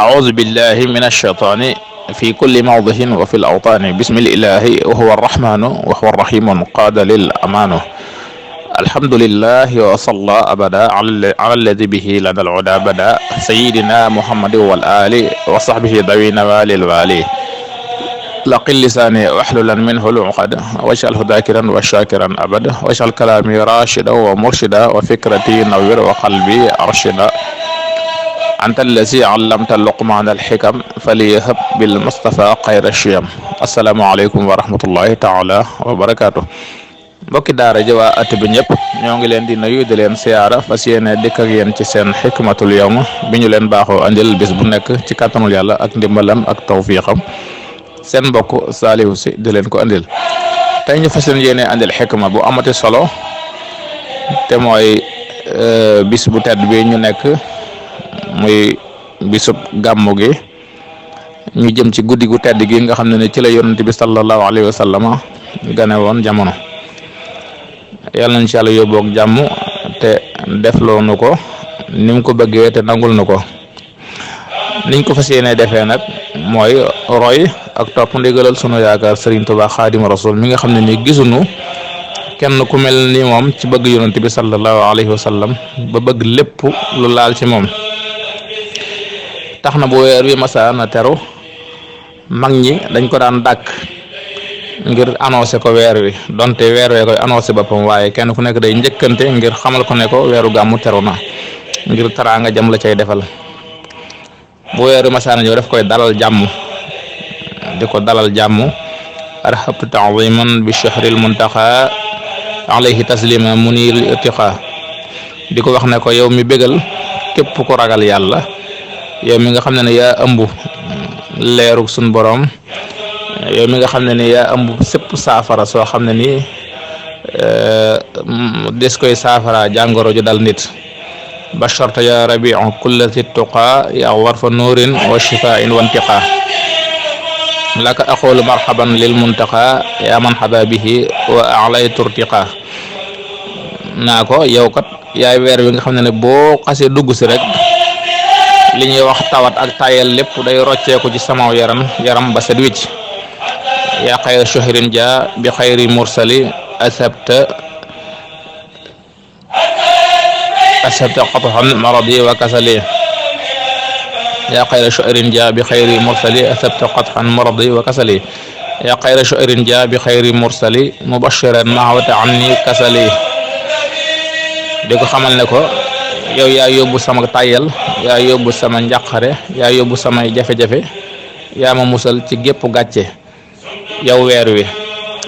أعوذ بالله من الشيطان في كل موضع وفي الأوطان بسم الإله وهو الرحمن وهو الرحيم قاد للأمان الحمد لله وصلى أبدا على الذي به لنا العدا بدا سيدنا محمد والآل وصحبه ذوي نوال الوالي لقل لساني واحللا منه العقد واجعله ذاكرا وشاكرا أبدا واجعل كلامي راشدا ومرشدا وفكرتي نوير وقلبي أرشدا أنت الذي علمت لقمان الحكم فليهب بالمصطفى خير الشيم السلام عليكم ورحمة الله تعالى وبركاته mbokki daara ji waa at bi ñëpp ñoo ngi leen di nuyu di leen siyaara fas yéene dikk ak yéen ci seen xikmatul yawm bi ñu leen baaxoo andil bis bu nekk ci kàttanul yàlla ak ndimbalam ak tawfiixam seen mbokk Saliou Sy di leen ko andil tey ñu fas yéene andil xikma bu amati solo te mooy bis bu tedd bi ñu nekk muy bisub gàmmu gi ñu jëm ci guddi gu tedd gi nga xam ne ci la yonent bi sallallahu alayhi wa sallam gane woon jamono yàlla nañ ci yàlla yóbboog jàmm te defloo nu ko ni mu ko bëggee te nangul nu ko niñ ko fas yéene defee nag mooy roy ak topp ndigalal sunu yaakaar Serigne Touba Xaadimu Rasul mi nga xam ne ni gisuñu kenn ku mel ni moom ci bëgg yonent bi sallallahu alayhi wa sallam ba bëgg lépp lu laal ci moom tax na bu weer wi masaana teru mag ñi dañ ko daan dàkk ngir annoncé ko weer wi donte weer wee koy annoncé boppam waaye kenn ku nekk day njëkkante ngir xamal ko ne ko weeru gàmmu teru na ngir taraanga jam la cay defal bu weer wi masaana ñëw def koy dalal jàmm di ko dalal jàmm arhabtu ta'ziman bi shahril muntaqa alayhi taslima munil irtiqa di ko wax ne ko yow mi bégal képp ku ragal yàlla yow mi nga xam ne yaa ëmb leerug sun borom yow mi nga xam ne yaa ëmb sépp saafara soo xam ne nii des koy saafara jàngoro ju dal nit basharta ya rabiu kullati tuqa ya warfa nuurin wa shifain wa intiqa laka aqulu marhaban lil muntaqa ya man hada bihi wa alaytu irtiqa naa ko yow kat yaay weer wi nga xam ne boo xasee dugg si rek li ñuy wax tawat ak tayel lépp day rocceeku ci sama yaram ba set wicc yaa xayra shahrin ja bi xayri mursali asabta qat'an maradi wa kasali yaa xayra shahrin ja bi xayri mursali asabta qat'an maradi wa kasali yaa xayra shahrin ja bi xayri mursali mubashiran mahwata anni kasali di ko xamal ne ko yow yaa yóbbu sama tayel yaa yóbbu sama njàqare yaa yóbbu samay jafe-jafe yaa ma musal ci gépp gàcce yow weer wi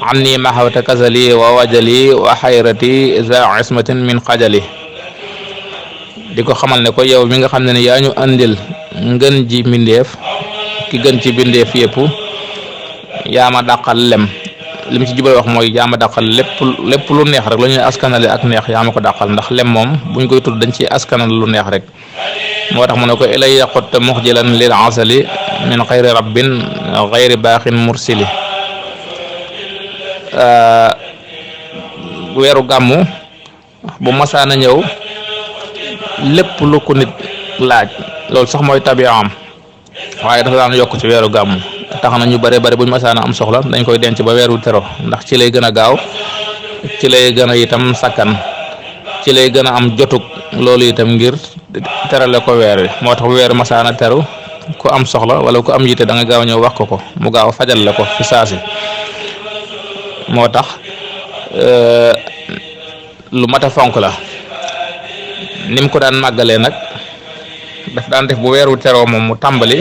anni mahawta kasali wa wajali wa xayrati za ismatin min xajali di ko xamal ne ko yow mi nga xam ne yaa ñu andil ngën ji mbindeef ki gën ci mbindeef yëpp yaa ma dàqal lem li mu ci jubal wax mooy yaa ma dàqal lépp lu neex rek lu ñuy askanale ak neex yaa ma ko dàqal ndax lem moom buñ koy tudd dañ ci askanal lu neex rek moo tax mu ne ko ilay yaqut muxjilan lil asali min xayri rabbin xayri baaxin mursili weeru gàmmu bu masaana ñëw lépp lu ko nit laaj loolu sax mooy tabiaam waaye dafa daan yokk ci weeru gàmmu tax na ñu bare buñ masaana am soxla dañ koy denc ba weeru tero ndax ci lay gën a gaaw ci lay gën a itam sakkan ci lay gën a am jotug loolu itam ngir terale ko weer wi moo tax bu weeru masaana teru ku am soxla wala ku am yitte da nga gaaw ñëw wax ko mu gaaw fajal la ko fi saasi moo tax lu mat a fonk la nim ko daan màggalee nag daf daan def bu weeru teroo moom mu tàmbali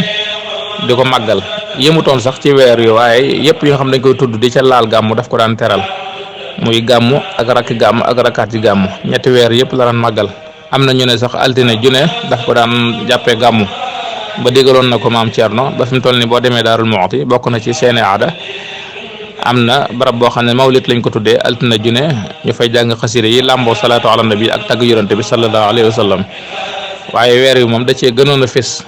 di ko màggal yëmutoon sax ci weer wi waaye yëpp yoo xam dañ koy tudd di ca laal gàmmu daf ko daan teral muy gàmmu ak rakki gàmmu ak rakkaati gàmmu ñetti weer yëpp la daan màggal am na ñu ne sax altine june daf ko daan jàppee gàmmu ba déggaloon na ko maam Thierno ba fi mu toll nii boo demee Daarul Muxti bokk na ci seeni aada am na barab boo xam ne mawlit lañ ko tuddee altine june ñu fay jàng xasida yi làmboo salaatu ala nabi ak tagg yonante bi sallallahu alayhi wa sallam waaye weer wi moom da cee gënoon a fés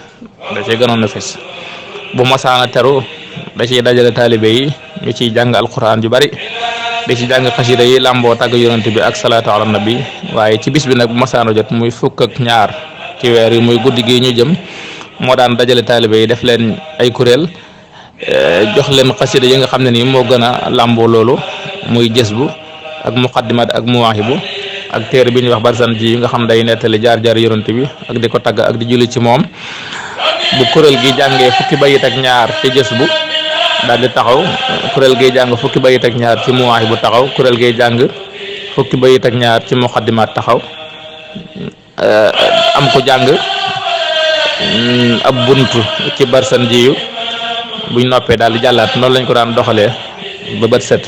bu masaana teru da ciy dajale taalibe yi ñu ciy jàng alquran ju bari da ci jàng xasida yi làmboo tagg yonante bi ak salaatu ala nabi waaye ci bis bi nag bu masaana jot muy fukk ak ñaar ci weer yi muy guddi gi ñu jëm moo daan dajale taalibe yi def leen ay kuréel jox leen xasida yi nga xam ne nii moo gën a làmboo loolu muy jësbu ak muqaddimat ak muwaahibu ak téere bi ñuy wax barzan ji yi nga xam day nettali jaar-jaar yonent bi ak di ko tagg ak di julli ci moom. bu kuréel gi jàngee fukki bayit ak ñaar ci jësbu daal di taxaw kuréel gi jàng fukki bayit ak ñaar ci muwaahibu taxaw kuréel gi jàng fukki bayit ak ñaar ci muqaddimat taxaw am ko jàng ab buntu ci barzan ji yu buñ noppee daal di jàllaat noonu lañ ko daan doxalee ba bët set.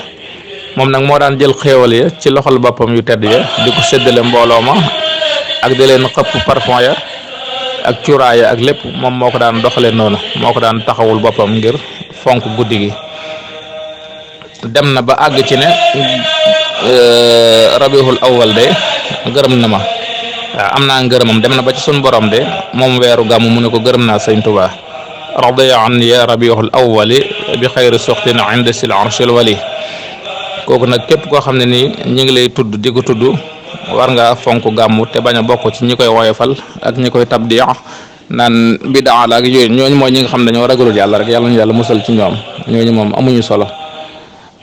moom nag moo daan jël xéewal ya ci loxol boppam yu tedd ya di ko séddale mbooloo ma ak di leen xëpp parfum ya ak cuuraaya ak lépp moom moo ko daan doxalee noonu moo ko daan taxawul boppam ngir fonk guddi gi. dem na ba àgg ci ne rabiul awwal de gërëm na ma waaw am naa ngërëmam. dem na ba ci sun borom de moom weeru gàmmu mu ne ko gërëm naa sëñ Tuubaa radiya an ya rabiul awwali bi xayri suxtin inda sil arshil wali. kooku nag képp koo xam ne nii ñi ngi lay tudd di ko tudd war nga fonk gàmmu te bañ a bokk ci ñi koy woyofal ak ñi koy tabdi naan bidaa la ak yooyu. ñooñu mooy ñi nga xam ne dañoo ragalul yàlla rek yàlla ñu yàlla musal ci ñoom. ñooñu moom amuñu solo.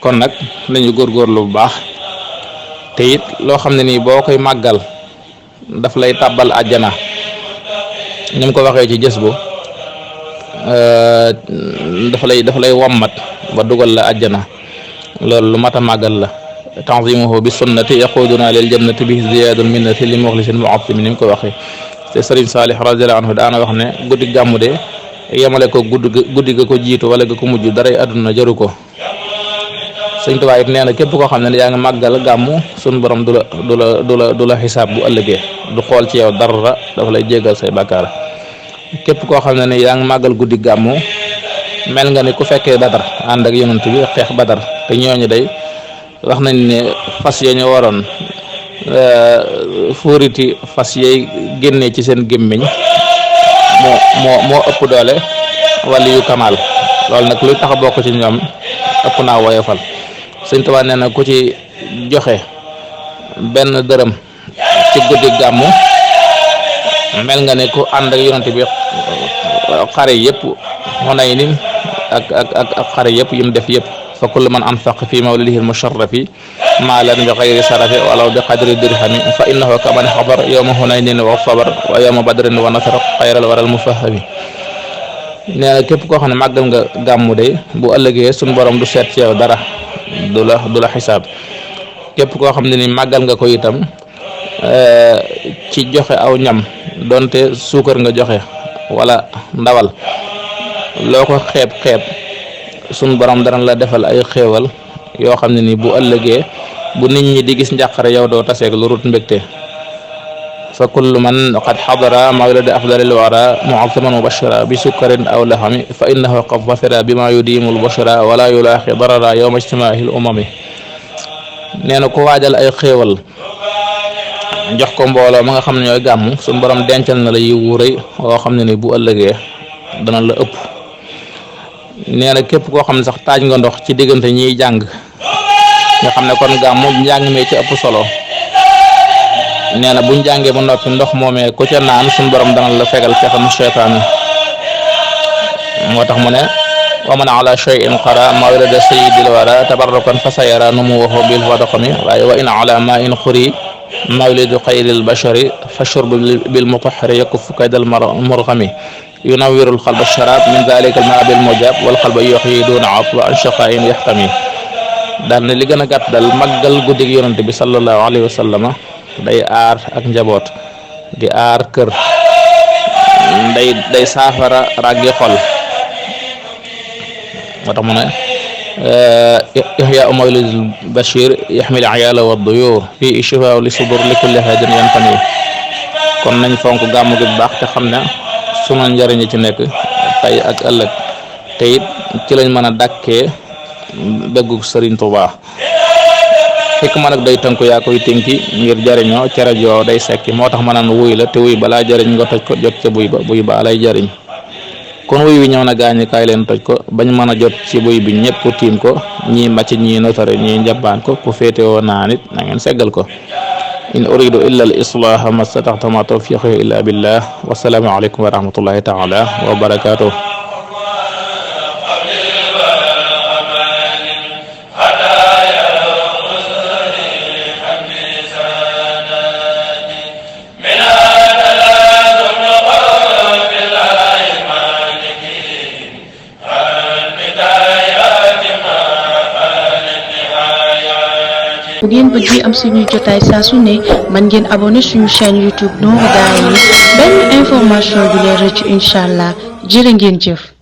kon nag nañu góorgóorlu bu baax te it loo xam ne nii boo koy màggal daf lay tàbbal àjjana ni mu ko waxee ci jës bu dafa lay wommat ba dugal la àjjana. loolu lu mat a màggal la. tanzimuhu bi sunnati yaquduna lil jannati bi ziyadul minnati li muxlisin mu'azzim ni mu ko waxee. te Sëriñ Saalix radiyallahu anhu daana wax ne guddi gàmmu de yemale ko guddi ga ko jiitu wala ga ko mujj daray àdduna jaru ko. Sëriñ Tuubaa it nee na képp koo xam ne yaa ngi màggal gàmmu sun borom du la xisaab bu ëllëgee du xool ci yow dara dafa lay jéggal say bàkkaar. képp koo xam ne yaa ngi màggal guddi gàmmu mel nga ni ku fekkee Badar ànd ak yonent bi xeex Badar. te ñooñu day wax nañ ne fas ya ñu waroon fuuriti fas yay génnee ci seen gémmiñ moo ëpp doole wala yu kamal. loolu nag luy tax a bokk ci ñoom ëpp naa woyofal. Sëñ Tuubaa nee na ku ci joxe benn dërëm ci guddi gàmmu mel nga ne ku ànd ak yonent bi xare yëpp Hunayn ak xare yëpp yim def yëpp. fa kullu man anfaqa fi mawlidihi al-musharrafi maalan bi xayri sharafi walaw bi qadri dirhami fa innahu kaman xadar yawma hunaynin wa sabar wa yawma badrin wa nasara xayral waral mufahami. nee na képp koo xam ne màggal nga gàmmu de bu ëllëgee suñu borom du seet ci yow dara du la xisaab. képp koo xam ne ni màggal nga ko itam ci joxe aw ñam donte suukar nga joxe wala ndawal loo ko xeeb sun borom dana la defal ay xéewal yoo xam ne ni bu ëllëgee bu nit ñi di gis njàqare yow doo taseeg lu rut mbégte. fa kullu man qad xadara mawlid afdalil wara muazzaman mubashara bi sukkarin aw lahami fa innahu qad zafira bima yudimu lbushra wala yulaaxi darara yowma ijtimaahi l umami. nee na ku waajal ay xéewal jox ko mbooloo ma nga xam ne ñooy gàmm sun borom dencal na la yiw wu rëy woo xam ne ni bu ëllëgee dana la ëpp. nee na képp koo xam ne sax taaj nga ndox ci diggante ñiy jàng nga xam ne kon gàmmu njàng mi ci ëpp solo. nee na buñ jàngee ba noppi ndox moomee ku ca naan suñu borom dana la fegal fexam seytaan. moo tax mu ne wa man ala shay'in qara mawlida sayyidil wara tabarrukan fa sayara numuwahu bil wadaqami waaye wa in ala ma in xuri mawlidu xayril bashari fa shurbu bil mutahhari yakuffu kaydal murghami yunawwirul qalba sharab min dhalika al ma bil mujab wal qalba yuhyi duna atwa an shaqa'in yahtami. daal ne li gën a gàtt dal màggal guddig yonent bi sallallahu alayhi wa sallama day aar ak njaboot di aar kër day saafara ràggi xol. moo tax mu ne ihya mawlidil bashir yaxmil ayala wa duyur fi shifa li sudur li kulli hadin yantami. kon nañ fonk gàmmu gi bu baax te xam ne sunu njëriñ ci nekk tey ak ëllëg te it ci lañ mën a dàkkee dëggu Sëriñ Tuubaa. xikma nag day tënku yaa koy tënki ngir jëriñoo cere joo day sekki moo tax ma naan wuy la te wuy balaa jëriñ nga toj ko jot ca buy ba lay jëriñ. kon wuy wi ñëw na gaañi kaay leen toj ko bañ mën a jot ci buy bi ñëpp tiim ko ñii màcc ñii notari ñii njabaan ko ku féetewoo naa nit na ngeen seggal ko. in uridu illa al islaha ma stata'tu ma tawfiqi illa billah wasalaamu aleykum wa rahmatullahi taala wa barakatuh. bu ngeen bëggee am suñuy jotaay saa su ne mën ngeen abonné suñu chaîne YouTube Nourou Darayni benn information du leen rëcc incha allah jërë ngeen jëf.